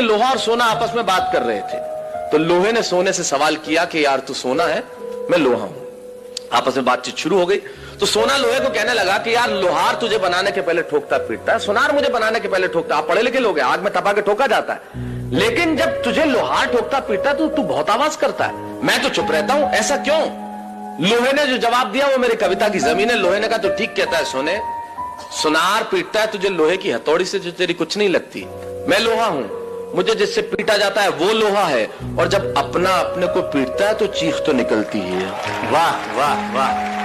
लोहा और सोना आपस में बात कर रहे थे, तो लोहे ने सोने से सवाल किया कि यार तू सोना है, मैं लोहा हूं। आपस में बातचीत शुरू हो गई। तो सोना लोहे को कहने लगा कि यार लोहार तुझे बनाने के पहले ठोकता पीटता है, सोनार मुझे बनाने के पहले ठोकता। आप पढ़े लिखे लोग हैं, आग में तपा के ठोका जाता है, लेकिन जब तुझे लोहार ठोकता पीटता है तो तू बहुत आवाज करता है, मैं तो चुप रहता हूं, ऐसा क्यों? लोहे ने जो जवाब दिया वो मेरी कविता की जमीन है। लोहे ने कहा तो ठीक कहता है सोने, सुनार पीटता है तुझे लोहे की हथौड़ी से जो तेरी कुछ नहीं लगती, मैं लोहा हूं, मुझे जिससे पीटा जाता है वो लोहा है, और जब अपना अपने को पीटता है तो चीख तो निकलती है। वाह वाह वाह।